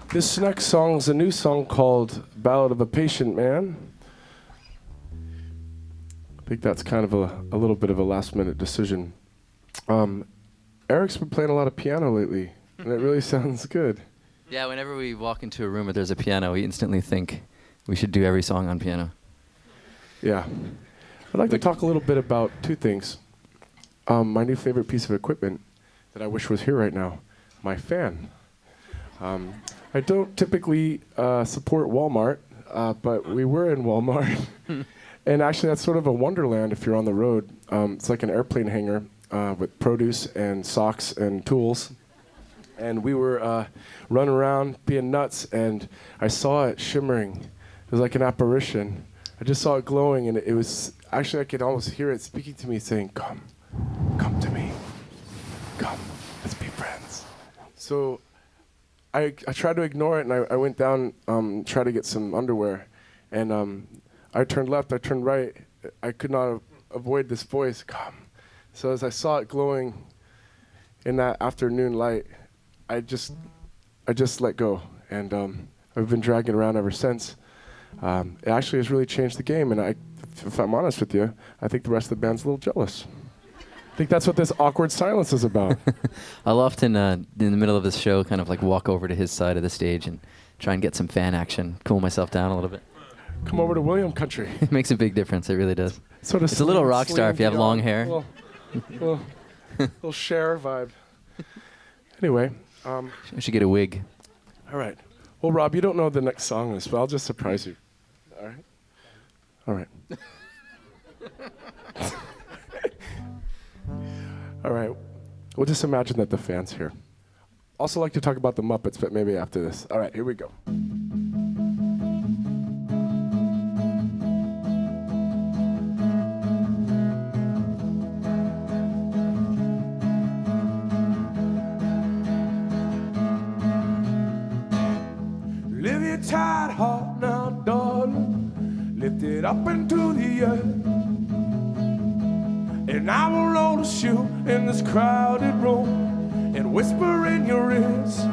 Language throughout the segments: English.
This next song is a new song called Ballad of a Patient Man. I think that's kind of a little bit of a last-minute decision. Eric's been playing a lot of piano lately, and it really sounds good. Yeah, whenever we walk into a room where there's a piano, we instantly think we should do every song on piano. Yeah. I'd like to talk a little bit about two things. My new favorite piece of equipment that I wish was here right now, my fan. I don't typically support Walmart, but we were in Walmart. And actually, that's sort of a wonderland if you're on the road. It's like an airplane hangar with produce and socks and tools. And we were running around being nuts, and I saw it shimmering. It was like an apparition. I just saw it glowing, and it was actually, I could almost hear it speaking to me, saying, "Come, come to me. Come, let's be friends." So I tried to ignore it, and I went down, tried to get some underwear, and I turned left, I turned right. I could not avoid this voice, "Come." So as I saw it glowing in that afternoon light, I just let go, and I've been dragging around ever since. It actually has really changed the game, and if I'm honest with you, I think the rest of the band's a little jealous. I think that's what this awkward silence is about. I'll often, in the middle of this show, kind of like walk over to his side of the stage and try and get some fan action, cool myself down a little bit. Come over to William Country. It makes a big difference, it really does. Sort of it's a little rock star if you have long hair. Little Cher vibe. Anyway. I should get a wig. All right. Well, Rob, you don't know the next song is, but I'll just surprise you. All right? All right. All right. We'll just imagine that the fan's here. Also like to talk about the Muppets, but maybe after this. All right, here we go. Live your tight heart now, darling. Lift it up into the air. And I will notice you in this crowded room and whisper in your ears.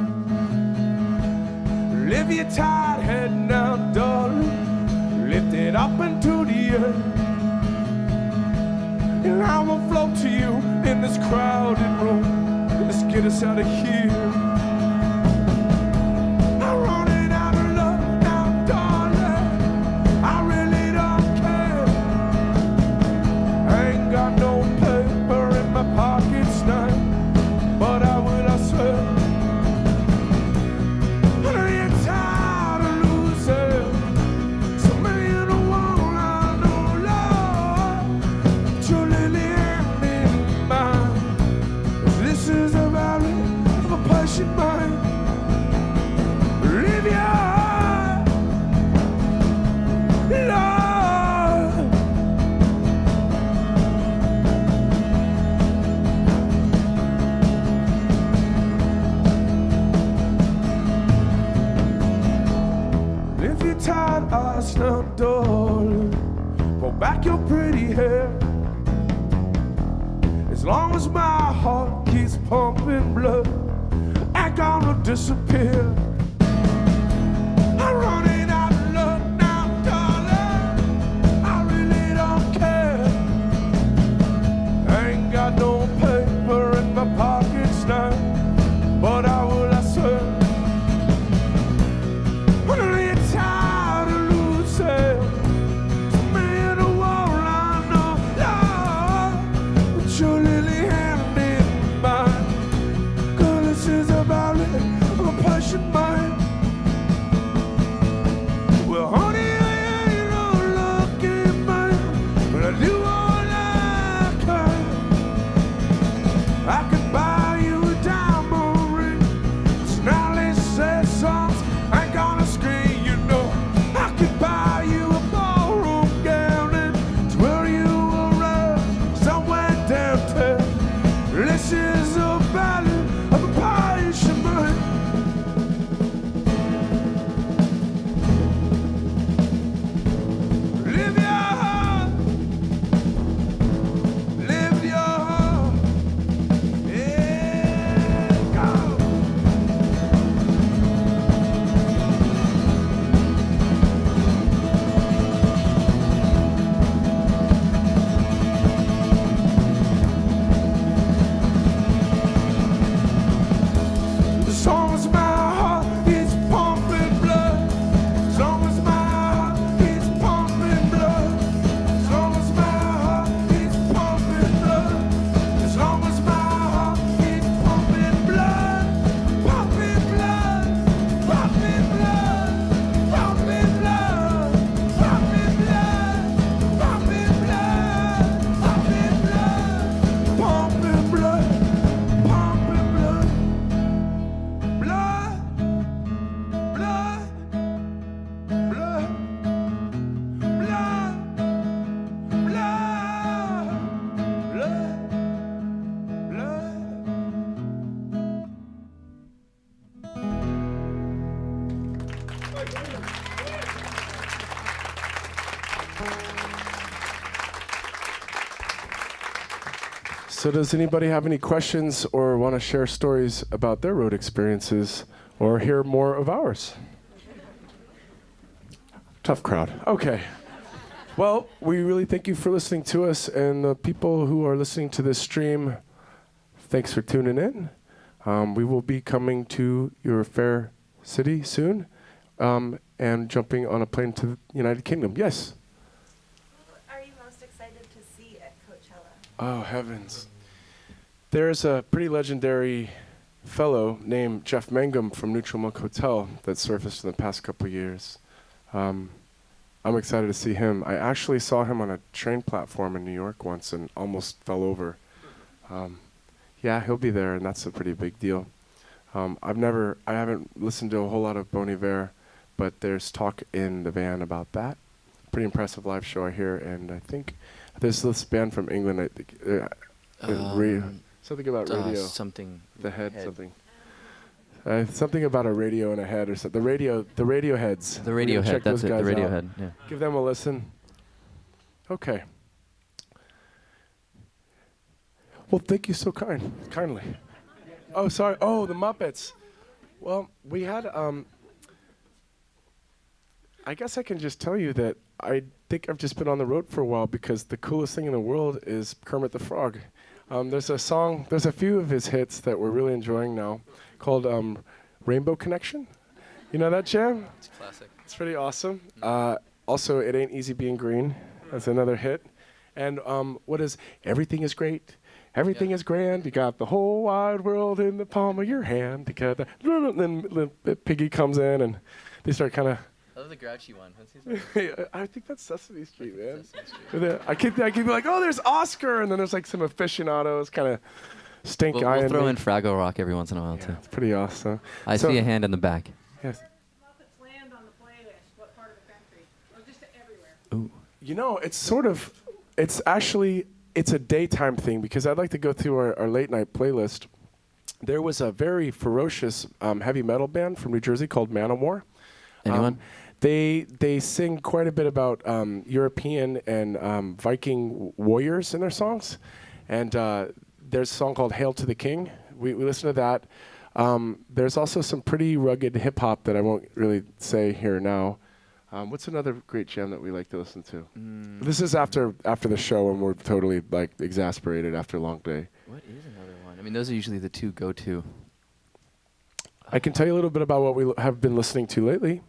Lift your tight head now, darling. Lift it up into the air. And I will float to you in this crowded room. Let's get us out of here. Pull back your pretty hair. As long as my heart keeps pumping blood, I'm gonna disappear. I'm running out of luck now, darling. I really don't care. I ain't got no paper in my pockets now, but I will, I swear. I could buy you a dime. So does anybody have any questions or want to share stories about their road experiences or hear more of ours? Tough crowd. Okay. Well, we really thank you for listening to us, and the people who are listening to this stream, thanks for tuning in. We will be coming to your fair city soon and jumping on a plane to the United Kingdom. Yes? Who are you most excited to see at Coachella? Oh, heavens. There's a pretty legendary fellow named Jeff Mangum from Neutral Milk Hotel that surfaced in the past couple years. I'm excited to see him. I actually saw him on a train platform in New York once and almost fell over. Yeah, he'll be there, and that's a pretty big deal. I haven't listened to a whole lot of Bon Iver, but there's talk in the van about that. Pretty impressive live show I hear, and I think there's this band from England. I think something about radio. Something. The head. Something. Something about a radio and a head or something. The Radioheads. The Radiohead. That's it. The Radiohead. Yeah. Give them a listen. Okay. Well, thank you so kindly. Oh, sorry. Oh, the Muppets. Well, we had. I guess I can just tell you that I think I've just been on the road for a while because the coolest thing in the world is Kermit the Frog. There's a few of his hits that we're really enjoying now, called Rainbow Connection. You know that jam? It's classic. It's pretty awesome. Also, It Ain't Easy Being Green. That's another hit. And what is Everything is Great. Everything is grand. You got the whole wide world in the palm of your hand. Then Piggy comes in and they start kind of. I love the grouchy one. I think that's Sesame Street, man. I keep like, oh, there's Oscar, and then there's like some aficionados kind of stink eye. We'll throw in Fraggle Rock every once in a while too. It's pretty awesome. I see a hand in the back. Yes. Muppets land on the playlist. What part of the country? Or just everywhere? Ooh. You know, it's a daytime thing because I'd like to go through our late night playlist. There was a very ferocious heavy metal band from New Jersey called Manowar. Anyone? They sing quite a bit about European and Viking warriors in their songs. And there's a song called Hail to the King. We listen to that. There's also some pretty rugged hip-hop that I won't really say here now. What's another great jam that we like to listen to? This is after the show when we're totally like exasperated after a long day. What is another one? I mean, those are usually the two go-to. I can tell you a little bit about what we have been listening to lately.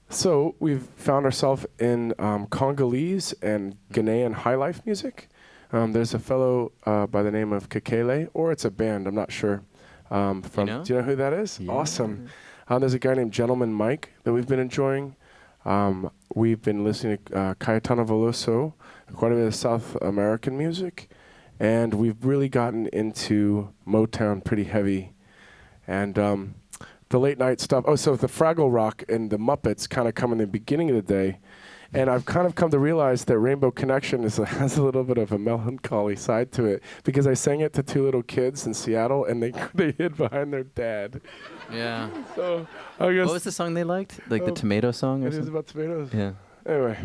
So we've found ourselves in Congolese and Ghanaian high life music. There's a fellow by the name of Kekele, or it's a band, I'm not sure. Do you know who that is? Yeah. Awesome. There's a guy named Gentleman Mike that we've been enjoying. We've been listening to Cayetano Veloso, quite a bit of South American music. And we've really gotten into Motown pretty heavy. And the late night stuff. Oh, so the Fraggle Rock and the Muppets kind of come in the beginning of the day. And I've kind of come to realize that Rainbow Connection has a little bit of a melancholy side to it because I sang it to two little kids in Seattle and they hid behind their dad. Yeah. So I guess. What was the song they liked? Like the tomato song or It is something? about tomatoes. Yeah. Anyway.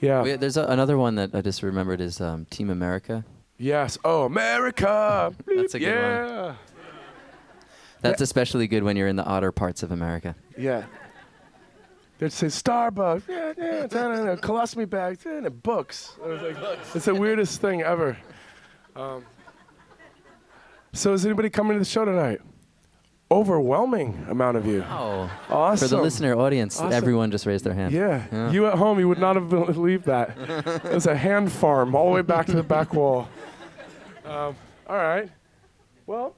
Yeah. There's another one that I just remembered is Team America. Yes. Oh, America. That's a good one. Yeah. That's especially good when you're in the odder parts of America. Yeah. They'd say Starbucks, colostomy bags, and books. I was like, it's the weirdest thing ever. So is anybody coming to the show tonight? Overwhelming amount of you. Oh. Awesome. For the listener audience, Awesome. Everyone just raised their hand. Yeah. You at home, you would not have believed that. It was a hand farm all the way back to the back wall. All right. Well,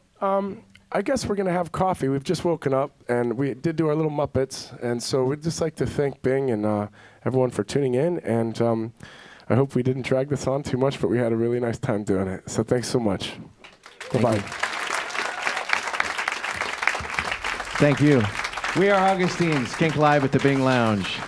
I guess we're going to have coffee. We've just woken up, and we did do our little Muppets. And so we'd just like to thank Bing and everyone for tuning in. And I hope we didn't drag this on too much, but we had a really nice time doing it. So thanks so much. Bye-bye. Thank you. We are Augustines, KINK Live at the Bing Lounge.